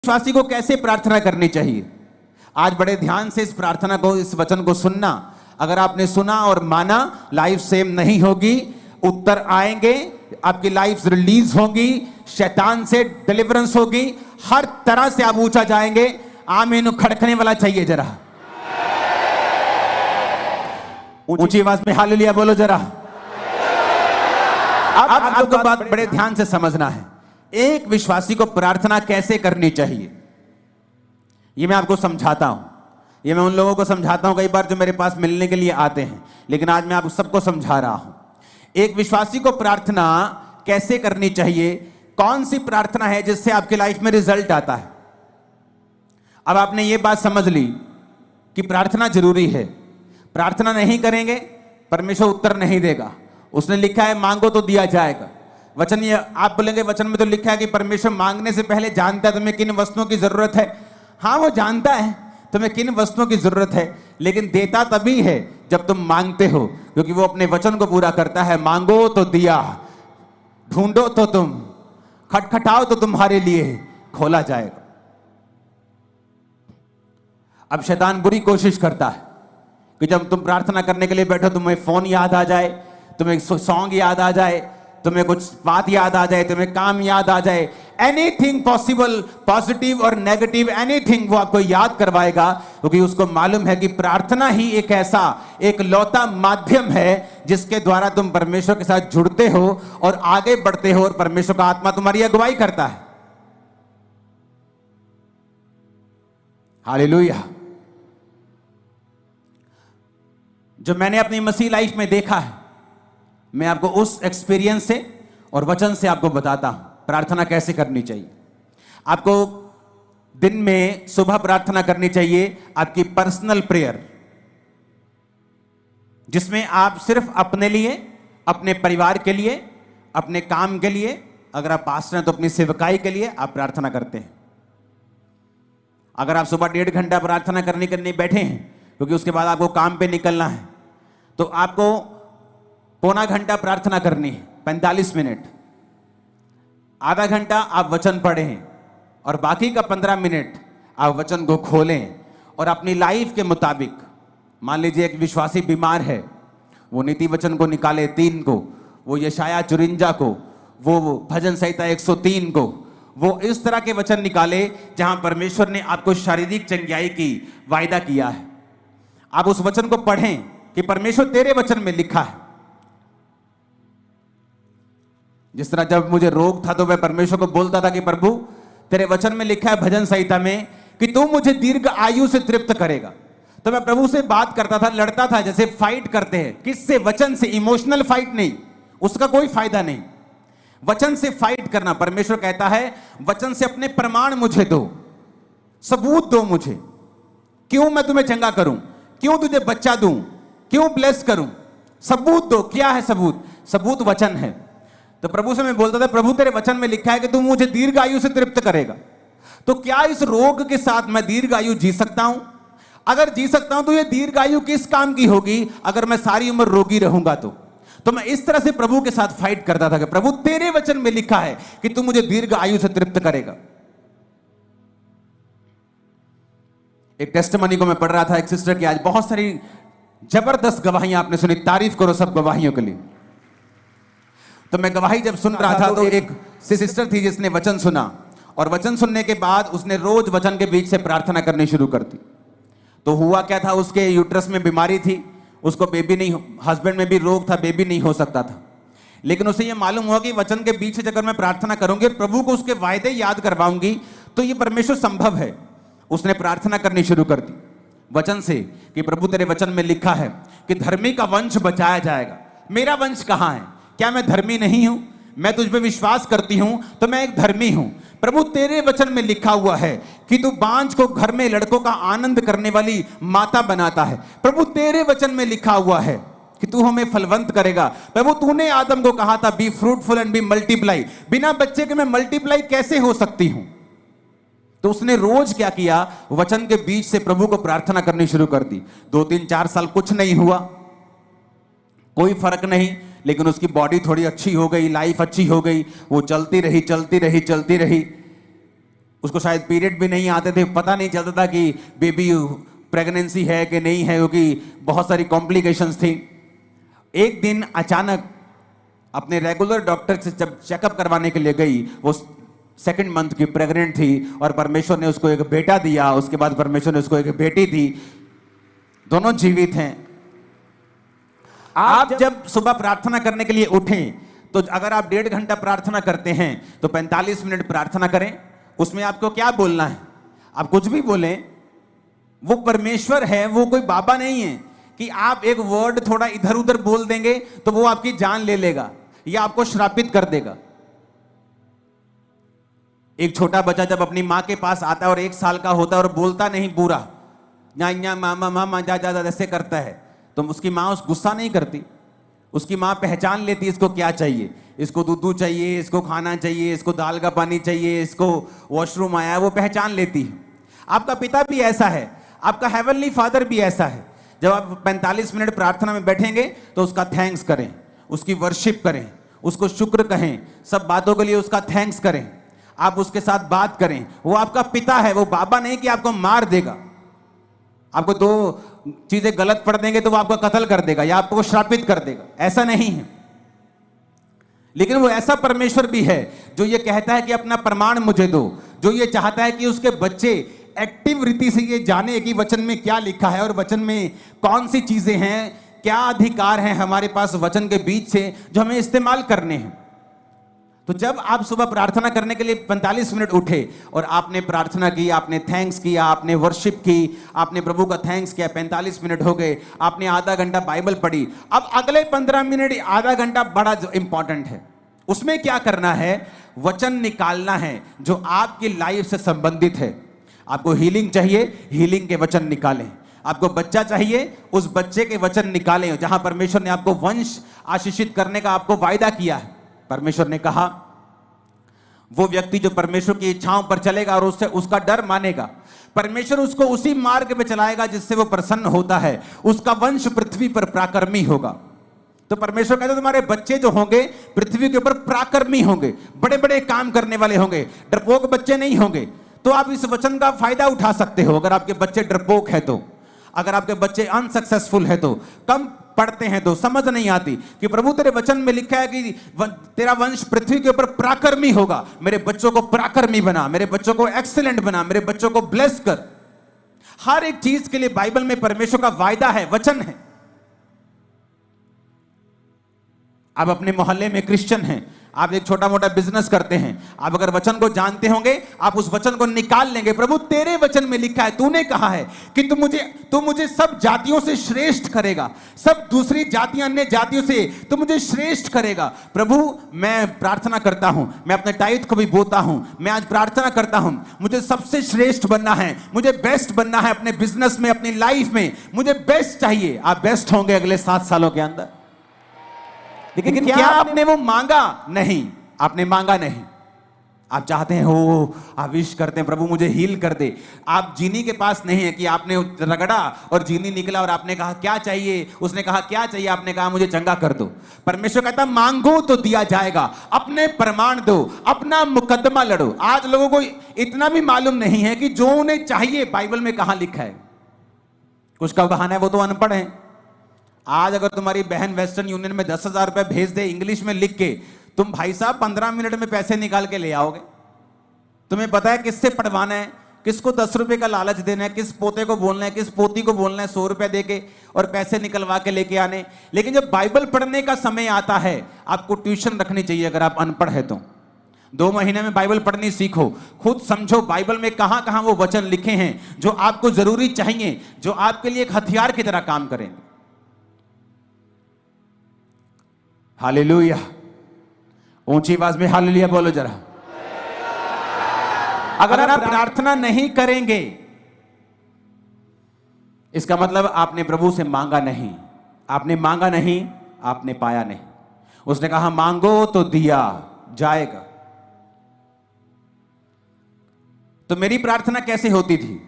विश्वासी को कैसे प्रार्थना करनी चाहिए। आज बड़े ध्यान से इस प्रार्थना को, इस वचन को सुनना। अगर आपने सुना और माना, लाइफ सेम नहीं होगी, उत्तर आएंगे, आपकी लाइफ रिलीज होगी, शैतान से डिलीवरेंस होगी, हर तरह से आप ऊंचा जाएंगे। आमीन खड़कने वाला चाहिए जरा, ऊंची आवाज में हालेलुया बोलो जरा। अब आपको बात बड़े ध्यान से समझना है। एक विश्वासी को प्रार्थना कैसे करनी चाहिए, यह मैं आपको समझाता हूं। यह मैं उन लोगों को समझाता हूं कई बार जो मेरे पास मिलने के लिए आते हैं, लेकिन आज मैं आप सबको समझा रहा हूं। एक विश्वासी को प्रार्थना कैसे करनी चाहिए, कौन सी प्रार्थना है जिससे आपकी लाइफ में रिजल्ट आता है। अब आपने यह बात समझ ली कि प्रार्थना जरूरी है। प्रार्थना नहीं करेंगे परमेश्वर उत्तर नहीं देगा। उसने लिखा है मांगो तो दिया जाएगा। वचन, ये आप बोलेंगे वचन में तो लिखा है कि परमेश्वर मांगने से पहले जानता है तुम्हें किन वस्तुओं की जरूरत है। हाँ, वो जानता है तुम्हें किन वस्तुओं की जरूरत है, लेकिन देता तभी है जब तुम मांगते हो, क्योंकि वो अपने वचन को पूरा करता है। मांगो तो दिया, ढूंढो तो तुम, खटखटाओ तो तुम्हारे लिए खोला जाएगा। अब शैतान बुरी कोशिश करता है कि जब तुम प्रार्थना करने के लिए बैठो, तुम्हें फोन याद आ जाए, तुम्हें सॉन्ग याद आ जाए, तुम्हें कुछ बात याद आ जाए, तुम्हें काम याद आ जाए, एनीथिंग पॉसिबल, पॉजिटिव और नेगेटिव एनीथिंग, वो आपको याद करवाएगा, क्योंकि उसको मालूम है कि प्रार्थना ही एक ऐसा एक लौता माध्यम है जिसके द्वारा तुम परमेश्वर के साथ जुड़ते हो और आगे बढ़ते हो, और परमेश्वर का आत्मा तुम्हारी अगुवाई करता है। हालेलुया। जो मैंने अपनी मसीह लाइफ में देखा है, मैं आपको उस एक्सपीरियंस से और वचन से आपको बताता हूं प्रार्थना कैसे करनी चाहिए। आपको दिन में सुबह प्रार्थना करनी चाहिए, आपकी पर्सनल प्रेयर, जिसमें आप सिर्फ अपने लिए, अपने परिवार के लिए, अपने काम के लिए, अगर आप पास्टर हैं तो अपनी सेवकाई के लिए आप प्रार्थना करते हैं। अगर आप सुबह 1.5 घंटा प्रार्थना करने के लिए बैठे हैं, क्योंकि उसके बाद आपको काम पे निकलना है, तो आपको पौना घंटा प्रार्थना करनी है, 45 मिनट। आधा घंटा आप वचन पढ़ें और बाकी का 15 मिनट आप वचन को खोलें और अपनी लाइफ के मुताबिक, मान लीजिए एक विश्वासी बीमार है, वो नीति वचन को निकाले 3 को, वो यशाया 54 को, वो भजन संहिता 103 को, वो इस तरह के वचन निकाले जहां परमेश्वर ने आपको शारीरिक चंगाई की वायदा किया है। आप उस वचन को पढ़ें कि परमेश्वर तेरे वचन में लिखा है। जिस तरह जब मुझे रोग था तो मैं परमेश्वर को बोलता था कि प्रभु तेरे वचन में लिखा है भजन संहिता में कि तू मुझे दीर्घ आयु से तृप्त करेगा। तो मैं प्रभु से बात करता था, लड़ता था, जैसे फाइट करते हैं। किससे? वचन से। इमोशनल फाइट नहीं, उसका कोई फायदा नहीं। वचन से फाइट करना। परमेश्वर कहता है वचन से अपने प्रमाण मुझे दो, सबूत दो मुझे। क्यों मैं तुम्हें चंगा करूं, क्यों तुझे बच्चा दूं, क्यों ब्लेस करूं, सबूत दो। क्या है सबूत? सबूत वचन है। तो प्रभु से मैं बोलता था प्रभु तेरे वचन में लिखा है कि तू मुझे दीर्घ आयु से तृप्त करेगा, तो क्या इस रोग के साथ मैं दीर्घ आयु जी सकता हूं? अगर जी सकता हूं तो ये दीर्घ आयु किस काम की होगी अगर मैं सारी उम्र रोगी रहूंगा? तो मैं इस तरह से प्रभु के साथ फाइट करता था कि प्रभु तेरे वचन में लिखा है कि तू मुझे दीर्घ आयु से तृप्त करेगा। एक टेस्टिमनी को मैं पढ़ रहा था, एक सिस्टर की। आज बहुत सारी जबरदस्त गवाहियां आपने सुनी, तारीफ करो सब गवाहियों के लिए। तो मैं गवाही जब सुन रहा था तो एक सिस्टर थी जिसने वचन सुना, और वचन सुनने के बाद उसने रोज वचन के बीच से प्रार्थना करनी शुरू कर दी। तो हुआ क्या था, उसके यूट्रस में बीमारी थी, उसको बेबी नहीं, हस्बैंड में भी रोग था, बेबी नहीं हो सकता था। लेकिन उसे यह मालूम हुआ कि वचन के बीच से अगर मैं प्रार्थना करूंगी और प्रभु को उसके वायदे याद करवाऊंगी तो यह परमेश्वर संभव है। उसने प्रार्थना करनी शुरू कर दी वचन से कि प्रभु तेरे वचन में लिखा है कि धर्मी का वंश बचाया जाएगा। मेरा वंश कहां है? क्या मैं धर्मी नहीं हूं? मैं तुझ पे विश्वास करती हूं तो मैं एक धर्मी हूं। प्रभु तेरे वचन में लिखा हुआ है कि तू बांझ को घर में लड़कों का आनंद करने वाली माता बनाता है। प्रभु तेरे वचन में लिखा हुआ है कि तू हमें फलवंत करेगा। प्रभु तूने आदम को कहा था be fruitful and be multiply. बिना बच्चे के मैं मल्टीप्लाई कैसे हो सकती हूं? तो उसने रोज क्या किया, वचन के बीच से प्रभु को प्रार्थना करनी शुरू कर दी। 2, 3, 4 साल कुछ नहीं हुआ, कोई फर्क नहीं, लेकिन उसकी बॉडी थोड़ी अच्छी हो गई, लाइफ अच्छी हो गई, वो चलती रही चलती रही चलती रही। उसको शायद पीरियड भी नहीं आते थे, पता नहीं चलता था कि बेबी प्रेगनेंसी है कि नहीं है, क्योंकि बहुत सारी कॉम्प्लिकेशंस थी। एक दिन अचानक अपने रेगुलर डॉक्टर से जब चेकअप करवाने के लिए गई, वो 2nd मंथ की प्रेग्नेंट थी और परमेश्वर ने उसको एक बेटा दिया। उसके बाद परमेश्वर ने उसको एक बेटी दी, दोनों जीवित हैं। आप जब सुबह प्रार्थना करने के लिए उठें तो अगर आप 1.5 घंटा प्रार्थना करते हैं तो 45 मिनट प्रार्थना करें। उसमें आपको क्या बोलना है? आप कुछ भी बोलें, वो परमेश्वर है, वो कोई बाबा नहीं है कि आप एक वर्ड थोड़ा इधर उधर बोल देंगे तो वो आपकी जान ले लेगा या आपको श्रापित कर देगा। एक छोटा बच्चा जब अपनी मां के पास आता है और 1 साल का होता है और बोलता नहीं पूरा, या मामा मामा जा जा ऐसे करता है, तो उसकी मां उस गुस्सा नहीं करती। उसकी मां पहचान लेती है इसको क्या चाहिए, इसको दूध चाहिए, इसको खाना चाहिए, इसको दाल का पानी चाहिए, इसको वॉशरूम आया है, वो पहचान लेती है। आपका पिता भी ऐसा है, आपका हेवनली फादर भी ऐसा है। जब आप 45 मिनट प्रार्थना में बैठेंगे तो उसका थैंक्स करें, उसकी वर्शिप करें, उसको शुक्र कहें, सब बातों के लिए उसका थैंक्स करें, आप उसके साथ बात करें। वो आपका पिता है, वो बाबा नहीं कि आपको मार देगा। आपको 2 चीजें गलत पढ़ देंगे तो वो आपको कत्ल कर देगा या आपको श्रापित कर देगा, ऐसा नहीं है। लेकिन वो ऐसा परमेश्वर भी है जो ये कहता है कि अपना प्रमाण मुझे दो, जो ये चाहता है कि उसके बच्चे एक्टिव रीति से ये जाने कि वचन में क्या लिखा है और वचन में कौन सी चीजें हैं, क्या अधिकार हैं हमारे पास वचन के बीच से जो हमें इस्तेमाल करने हैं। तो जब आप सुबह प्रार्थना करने के लिए 45 मिनट उठे और आपने प्रार्थना की, आपने थैंक्स किया, आपने वर्शिप की, आपने प्रभु का थैंक्स किया, 45 मिनट हो गए, आपने आधा घंटा बाइबल पढ़ी। अब अगले 15 मिनट, आधा घंटा बड़ा इंपॉर्टेंट है। उसमें क्या करना है? वचन निकालना है जो आपकी लाइफ से संबंधित है। आपको हीलिंग चाहिए, हीलिंग के वचन निकालें। आपको बच्चा चाहिए, उस बच्चे के वचन निकालें। जहां परमेश्वर ने आपको वंश आशीषित करने का आपको वायदा किया है, परमेश्वर ने कहा वो व्यक्ति जो परमेश्वर की इच्छाओं पर चलेगा और उससे उसका डर मानेगा, परमेश्वर उसको उसी मार्ग पे चलाएगा जिससे वो प्रसन्न होता है, उसका वंश पृथ्वी पर पराक्रमी होगा। तो परमेश्वर कहता है तुम्हारे बच्चे जो होंगे पृथ्वी के ऊपर पराक्रमी होंगे, बड़े बड़े काम करने वाले होंगे, डरपोक बच्चे नहीं होंगे। तो आप इस वचन का फायदा उठा सकते हो। अगर आपके बच्चे डरपोक है तो, अगर आपके बच्चे अनसक्सेसफुल है तो, कम पढ़ते हैं तो, समझ नहीं आती कि प्रभु तेरे वचन में लिखा है कि तेरा वंश पृथ्वी के ऊपर पराक्रमी होगा, मेरे बच्चों को पराक्रमी बना, मेरे बच्चों को एक्सीलेंट बना, मेरे बच्चों को ब्लेस कर। हर एक चीज के लिए बाइबल में परमेश्वर का वायदा है, वचन है। आप अपने मोहल्ले में क्रिश्चियन हैं, आप एक छोटा मोटा बिजनेस करते हैं, आप अगर वचन को जानते होंगे आप उस वचन को निकाल लेंगे। प्रभु तेरे वचन में लिखा है, तूने कहा है कि तू मुझे सब जातियों से श्रेष्ठ करेगा, सब दूसरी जातियां अन्य जातियों से तू मुझे श्रेष्ठ करेगा। प्रभु मैं प्रार्थना करता हूं, मैं अपने टाइट को भी बोता हूं, मैं आज प्रार्थना करता हूं, मुझे सबसे श्रेष्ठ बनना है, मुझे बेस्ट बनना है अपने बिजनेस में, अपनी लाइफ में मुझे बेस्ट चाहिए। आप बेस्ट होंगे अगले 7 सालों के अंदर। लेकिन क्या आपने वो मांगा? नहीं, आपने मांगा नहीं। आप चाहते हैं हो, आप विश करते हैं प्रभु मुझे हील कर दे। आप जीनी के पास नहीं है कि आपने रगड़ा और जीनी निकला और आपने कहा क्या चाहिए, उसने कहा क्या चाहिए, आपने कहा मुझे चंगा कर दो। परमेश्वर कहता मांगो तो दिया जाएगा, अपने प्रमाण दो, अपना मुकदमा लड़ो। आज लोगों को इतना भी मालूम नहीं है कि जो उन्हें चाहिए बाइबल में कहां लिखा है। कुछ का बहाना है वो तो अनपढ़ है। आज अगर तुम्हारी बहन वेस्टर्न यूनियन में 10,000 रुपए भेज दे इंग्लिश में लिख के, तुम भाई साहब 15 मिनट में पैसे निकाल के ले आओगे। तुम्हें पता है किससे पढ़वाना है, किसको 10 रुपए का लालच देना है, किस पोते को बोलना है, किस पोती को बोलना है 100 रुपए देके और पैसे निकलवा के लेके आने। लेकिन जब बाइबल पढ़ने का समय आता है, आपको ट्यूशन रखनी चाहिए अगर आप अनपढ़ है तो। 2 महीने में बाइबल पढ़नी सीखो, खुद समझो बाइबल में कहां कहां वो वचन लिखे हैं जो आपको जरूरी चाहिए, जो आपके लिए एक हथियार की तरह काम करेंगे। हालेलुया, ऊंची आवाज में हालेलुया बोलो जरा। अगर आप प्रार्थना नहीं करेंगे इसका मतलब आपने प्रभु से मांगा नहीं, आपने मांगा नहीं, आपने पाया नहीं। उसने कहा मांगो तो दिया जाएगा। तो मेरी प्रार्थना कैसे होती थी?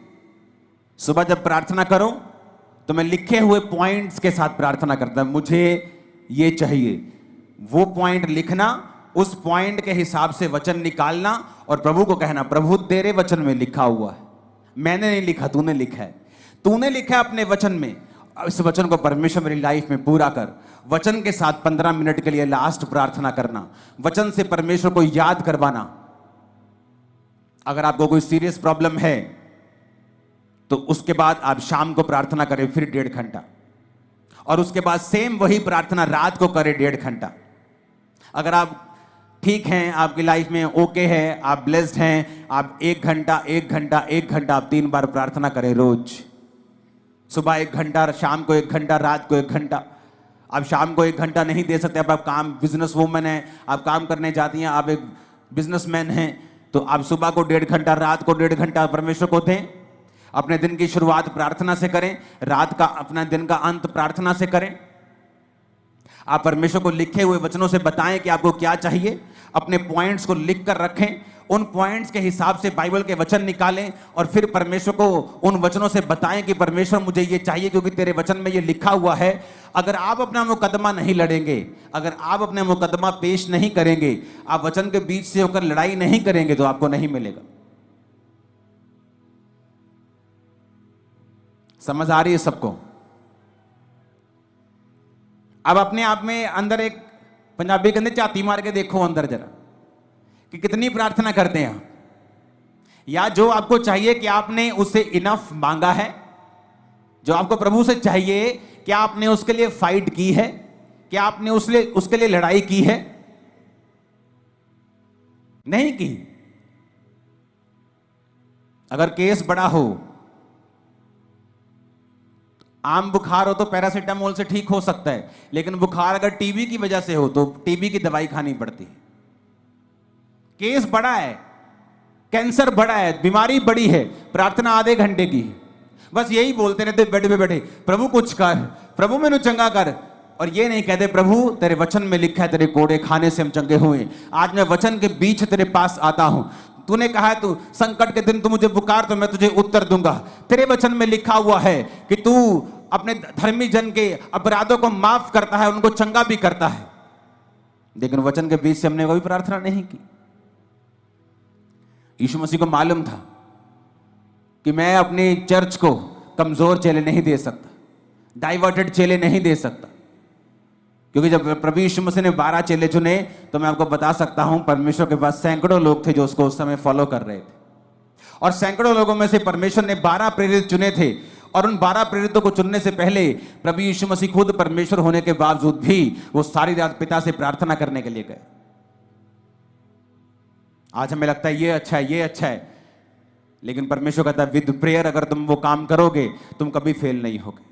सुबह जब प्रार्थना करो तो मैं लिखे हुए पॉइंट्स के साथ प्रार्थना करता, मुझे ये चाहिए, वो पॉइंट लिखना उस पॉइंट के हिसाब से वचन निकालना और प्रभु को कहना, प्रभु तेरे वचन में लिखा हुआ है, मैंने नहीं लिखा, तूने लिखा है, तूने लिखा है अपने वचन में, इस वचन को परमेश्वर मेरी लाइफ में पूरा कर। वचन के साथ 15 मिनट के लिए लास्ट प्रार्थना करना, वचन से परमेश्वर को याद करवाना। अगर आपको कोई सीरियस प्रॉब्लम है तो उसके बाद आप शाम को प्रार्थना करें फिर 1.5 घंटा, और उसके बाद सेम वही प्रार्थना रात को करें 1.5 घंटा। अगर आप ठीक हैं, आपकी लाइफ में ओके है, आप ब्लेस्ड हैं, आप 1 घंटा 1 घंटा 1 घंटा आप 3 बार प्रार्थना करें रोज। सुबह 1 घंटा, शाम को 1 घंटा, रात को 1 घंटा। आप शाम को 1 घंटा नहीं दे सकते, अब आप काम, बिजनेस वूमन है, आप काम करने जाती हैं, आप एक बिजनेसमैन हैं, तो आप सुबह को 1.5 घंटा, रात को 1.5 घंटा परमेश्वर को दें। अपने दिन की शुरुआत प्रार्थना से करें, रात का अपना दिन का अंत प्रार्थना से करें। आप परमेश्वर को लिखे हुए वचनों से बताएं कि आपको क्या चाहिए, अपने पॉइंट्स को लिख कर रखें, उन पॉइंट्स के हिसाब से बाइबल के वचन निकालें और फिर परमेश्वर को उन वचनों से बताएं कि परमेश्वर मुझे ये चाहिए क्योंकि तेरे वचन में ये लिखा हुआ है। अगर आप अपना मुकदमा नहीं लड़ेंगे, अगर आप अपने मुकदमा पेश नहीं करेंगे, आप वचन के बीच से होकर लड़ाई नहीं करेंगे तो आपको नहीं मिलेगा। समझ आ रही है सबको? अब अपने आप में अंदर एक पंजाबी कहते झाती मार के देखो अंदर जरा कि कितनी प्रार्थना करते हैं आप, या जो आपको चाहिए कि आपने उससे इनफ मांगा है, जो आपको प्रभु से चाहिए क्या आपने उसके लिए फाइट की है, क्या आपने उसके लिए लड़ाई की है? नहीं की। अगर केस बड़ा हो, आम बुखार हो तो पैरासीटामोल से ठीक हो सकता है, लेकिन बुखार अगर टीबी की वजह से हो तो टीबी की दवाई खानी पड़ती है। केस बड़ा है, कैंसर बड़ा है, बीमारी बड़ी है, प्रार्थना आधे घंटे की है, बस यही बोलते रहते बेड पे बैठे, प्रभु कुछ कर, प्रभु मैंने चंगा कर, और ये नहीं कहते प्रभु तेरे वचन में लिखा है तेरे कोड़े खाने से हम चंगे हुए। आज मैं वचन के बीच तेरे पास आता हूं, तूने कहा है तू संकट के दिन तू मुझे पुकार तो मैं तुझे उत्तर दूंगा। तेरे वचन में लिखा हुआ है कि तू अपने धर्मी जन के अपराधों को माफ करता है, उनको चंगा भी करता है, लेकिन वचन के बीच से हमने कोई प्रार्थना नहीं की। यीशु मसीह को मालूम था कि मैं अपनी चर्च को कमजोर चेले नहीं दे सकता, डाइवर्टेड चेले नहीं दे सकता, क्योंकि जब प्रभु यीशु मसीह ने 12 चेले चुने तो मैं आपको बता सकता हूं परमेश्वर के पास सैकड़ों लोग थे जो उसको उस समय फॉलो कर रहे थे, और सैकड़ों लोगों में से परमेश्वर ने 12 प्रेरित चुने थे, और उन 12 प्रेरितों को चुनने से पहले प्रभु यीशु मसीह खुद परमेश्वर होने के बावजूद भी वो सारी रात पिता से प्रार्थना करने के लिए गए। आज हमें लगता है ये अच्छा है, ये अच्छा है, लेकिन परमेश्वर कहता है विद प्रेयर अगर तुम वो काम करोगे तुम कभी फेल नहीं होगे।